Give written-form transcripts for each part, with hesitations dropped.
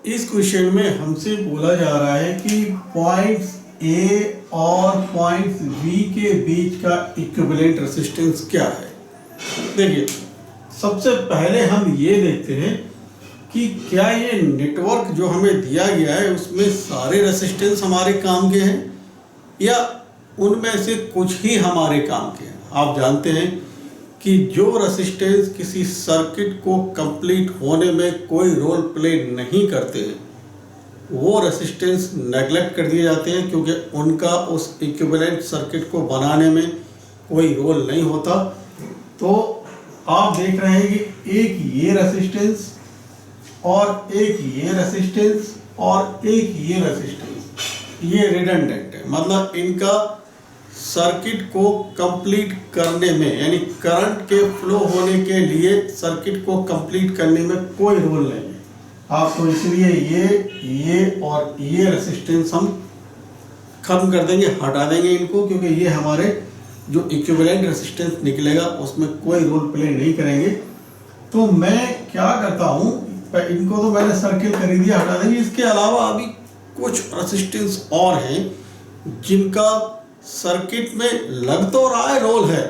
इस क्वेश्चन में हमसे बोला जा रहा है कि पॉइंट्स ए और पॉइंट्स बी के बीच का इक्विवेलेंट रेजिस्टेंस क्या है। देखिए, सबसे पहले हम ये देखते हैं कि क्या ये नेटवर्क जो हमें दिया गया है उसमें सारे रेजिस्टेंस हमारे काम के हैं या उनमें से कुछ ही हमारे काम के हैं। आप जानते हैं कि जो रेजिस्टेंस किसी सर्किट को कंप्लीट होने में कोई रोल प्ले नहीं करते हैं वो रेजिस्टेंस नेगलेक्ट कर दिए जाते हैं, क्योंकि उनका उस इक्विवेलेंट सर्किट को बनाने में कोई रोल नहीं होता। तो आप देख रहे हैं कि एक ये रेजिस्टेंस और एक ये रेजिस्टेंस और एक ये रेजिस्टेंस, ये रिडंडेंट है, मतलब इनका सर्किट को कंप्लीट करने में यानी करंट के फ्लो होने के लिए सर्किट को कंप्लीट करने में कोई रोल नहीं है। आप तो इसलिए ये और ये रेजिस्टेंस हम खत्म कर देंगे, हटा देंगे इनको, क्योंकि ये हमारे जो इक्विवेलेंट रेजिस्टेंस निकलेगा उसमें कोई रोल प्ले नहीं करेंगे। तो मैं क्या करता हूँ, इनको तो मैंने सर्किल कर दिया, हटा देंगे। इसके अलावा अभी कुछ रेजिस्टेंस और हैं जिनका सर्किट में लग तो रहा है रोल है,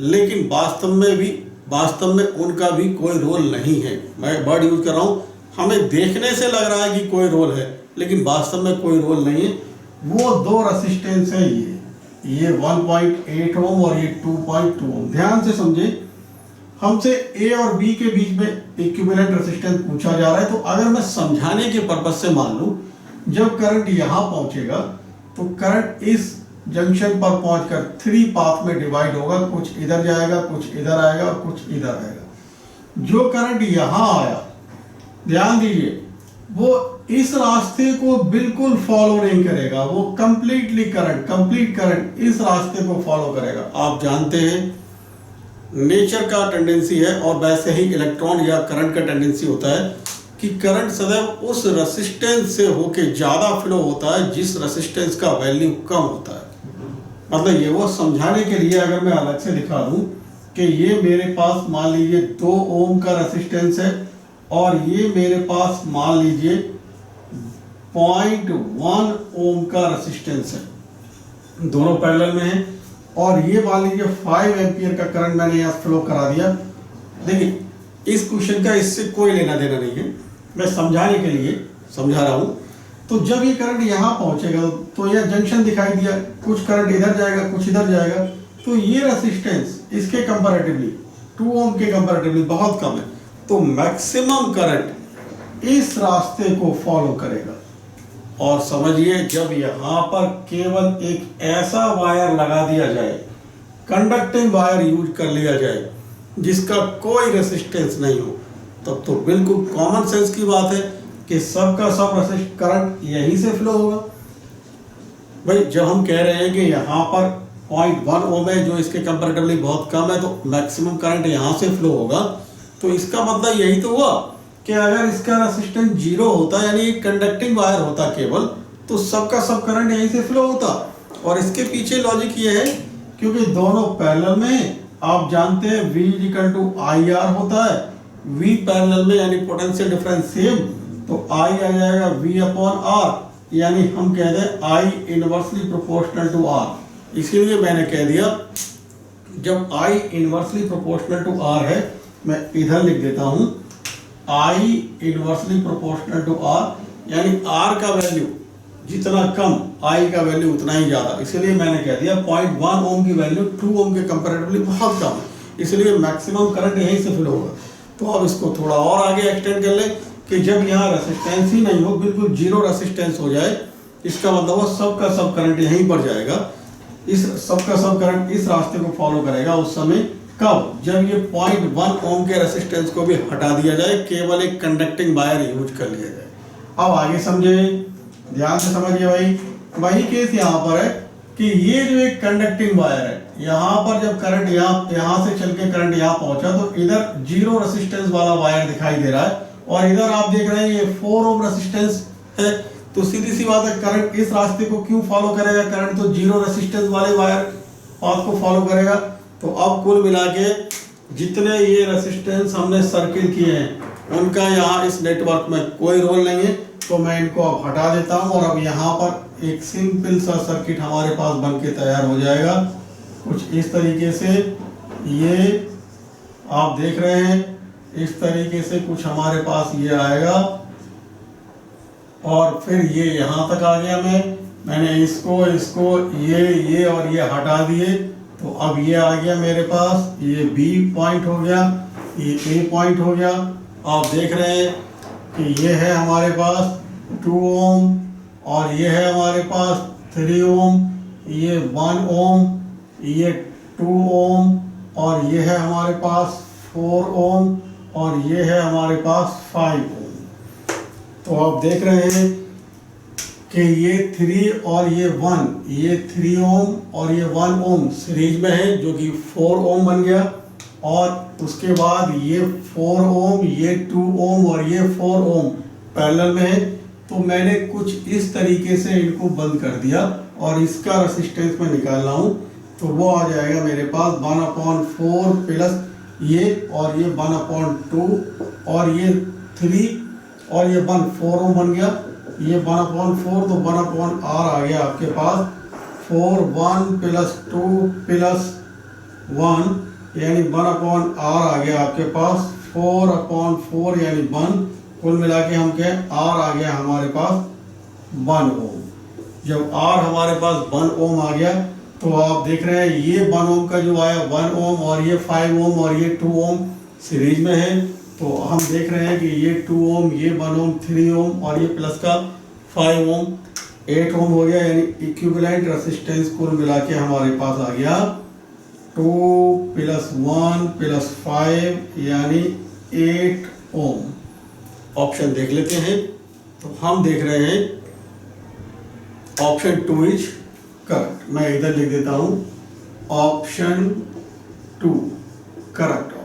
लेकिन वास्तव में उनका भी कोई रोल नहीं है। मैं वर्ड यूज कर रहा हूँ, हमें देखने से लग रहा है कि कोई रोल है लेकिन वास्तव में कोई रोल नहीं है। वो दो रेजिस्टेंस है, ये 1.8 ओम और ये 2.2 ओम। ध्यान से समझे, हमसे ए और बी के बीच में इक्विवेलेंट रेजिस्टेंस पूछा जा रहा है। तो अगर मैं समझाने के पर्पज से मान लूं, जब करंट यहाँ पहुंचेगा तो करंट इस जंक्शन पर पहुंचकर 3 पाथ में डिवाइड होगा, कुछ इधर जाएगा, कुछ इधर आएगा, कुछ इधर आएगा। जो करंट यहाँ आया, ध्यान दीजिए, वो इस रास्ते को बिल्कुल फॉलो नहीं करेगा, वो कंप्लीट करंट इस रास्ते को फॉलो करेगा। आप जानते हैं नेचर का टेंडेंसी है और वैसे ही इलेक्ट्रॉन या करंट का टेंडेंसी होता है कि करंट सदैव उस रेजिस्टेंस से होके ज़्यादा फ्लो होता है जिस रेजिस्टेंस का वैल्यू कम होता है। मतलब ये वो समझाने के लिए अगर मैं अलग से दिखा दूं कि ये मेरे पास मान लीजिए 2 ओम का रेजिस्टेंस है और ये मेरे पास मान लीजिए 0.1 ओम का रेजिस्टेंस है, दोनों पैरेलल में है, और ये मान लीजिए 5 एम्पियर का करंट मैंने यहाँ फ्लो करा दिया। देखिए, इस क्वेश्चन का इससे कोई लेना देना नहीं है, मैं समझाने के लिए समझा रहा हूँ। तो जब ये करंट यहाँ पहुँचेगा तो यह जंक्शन दिखाई दिया, कुछ करंट इधर जाएगा, कुछ इधर जाएगा, तो ये रेजिस्टेंस इसके कंपैरेटिवली 2 ओम के कंपैरेटिवली बहुत कम है, तो मैक्सिमम करंट इस रास्ते को फॉलो करेगा। और समझिए, जब यहाँ पर केवल एक ऐसा वायर लगा दिया जाए, कंडक्टिंग वायर यूज कर लिया जाए जिसका कोई रेजिस्टेंस नहीं हो, तब तो बिल्कुल कॉमन सेंस की बात है कि सबका सब करंट यहीं से फ्लो होगा। भाई, जब हम कह रहे हैं कि यहाँ पर 0.1 ओम है जो इसके कंपैरेटिवली बहुत कम है, तो मैक्सिमम करंट यहाँ से फ्लो होगा, तो इसका मतलब यही तो हुआ कि अगर इसका रेजिस्टेंस 0 होता यानी कंडक्टिंग वायर होता केवल, तो सबका सब करंट यहीं से फ्लो होता। और इसके पीछे लॉजिक ये है क्योंकि दोनों पैरेलल में, आप जानते हैं V/IR होता है, V पैरेलल में यानी पोटेंशियल डिफरेंस सेम, तो I आ जाएगा V/R, यानी हम कह दें I inversely proportional to R। इसीलिए मैंने कह दिया, जब I inversely proportional to R है, मैं इधर लिख देता हूं I inversely proportional to R, यानी R का वैल्यू जितना कम I का वैल्यू उतना ही ज़्यादा। इसलिए मैंने कह दिया 0.1 ओम की वैल्यू 2 ओम के कंपैरेटिवली बहुत कम है, इसलिए मैक्सिमम करंट यहीं से फ्लो होगा। तो अब इसको थोड़ा और आगे एक्सटेंड कर लें कि जब यहाँ रेजिस्टेंस ही नहीं हो, बिल्कुल जीरो रेजिस्टेंस हो जाए, इसका मतलब वो सबका सब करंट यहीं पर जाएगा, इस सबका सब करंट इस रास्ते को फॉलो करेगा। उस समय कब? जब ये 0.1 ओम के रेजिस्टेंस को भी हटा दिया जाए, केवल एक कंडक्टिंग वायर यूज कर लिया जाए। अब आगे समझे, ध्यान से समझिए भाई, वही केस यहाँ पर है कि ये जो एक कंडक्टिंग वायर है, यहाँ पर जब करंट यहाँ से चल के करंट यहाँ पहुंचा तो इधर 0 रेजिस्टेंस वाला वायर दिखाई दे रहा है, और इधर आप देख रहे हैं ये 4 ओम रेजिस्टेंस है। तो सीधी सी बात है, करंट इस रास्ते को क्यों फॉलो करेगा? करंट तो 0 रेजिस्टेंस वाले वायर पाथ को फॉलो करेगा। तो अब कुल मिला के जितने ये रेजिस्टेंस हमने सर्किल किए हैं उनका यहाँ इस नेटवर्क में कोई रोल नहीं है, तो मैं इनको अब हटा देता हूँ और अब यहाँ पर एक सिंपल सा सर्किट हमारे पास बन के तैयार हो जाएगा कुछ इस तरीके से। ये आप देख रहे हैं, इस तरीके से कुछ हमारे पास ये आएगा और फिर ये यहाँ तक आ गया। मैंने इसको ये और ये हटा दिए, तो अब ये आ गया मेरे पास, ये B पॉइंट हो गया, ये A पॉइंट हो गया। आप देख रहे हैं कि ये है हमारे पास 2 ओम और ये है हमारे पास 3 ओम, ये 1 ओम, ये 2 ओम और ये है हमारे पास 4 ओम और ये है हमारे पास 5 ओम। तो आप देख रहे हैं कि ये 3 और ये 1, ये 3 ओम और ये 1 ओम सीरीज में है जो कि 4 ओम बन गया, और उसके बाद ये 4 ओम, ये 2 ओम और ये 4 ओम पैरेलल में है। तो मैंने कुछ इस तरीके से इनको बंद कर दिया और इसका रेसिस्टेंस मैं निकाल रहा हूँ, तो वो आ जाएगा मेरे पास 1/4 प्लस ये और ये 1/2 और ये 3 और ये 4 ओम बन गया, ये 1/4 तो 1/r आ गया आपके पास 4, 1 + 2 + 1 यानी 1/r आ गया आपके पास 4/4 यानी 1, कुल मिला के हम कहें r आ गया हमारे पास 1 ओम। जब r हमारे पास 1 ओम आ गया तो आप देख रहे हैं ये 1 ओम का जो आया 1 ओम और ये 5 ओम और ये 2 ओम सीरीज में है। तो हम देख रहे हैं कि ये 2 ओम, ये 1 ओम, 3 ओम और ये प्लस का 5 ओम 8 ओम हो गया, यानी इक्विवेलेंट रेसिस्टेंस कुल मिला के हमारे पास आ गया 2 + 1 + 5 यानी 8 ओम। ऑप्शन देख लेते हैं, तो हम देख रहे हैं ऑप्शन 2 इज करेक्ट। मैं इधर लिख देता हूं ऑप्शन 2 करेक्ट।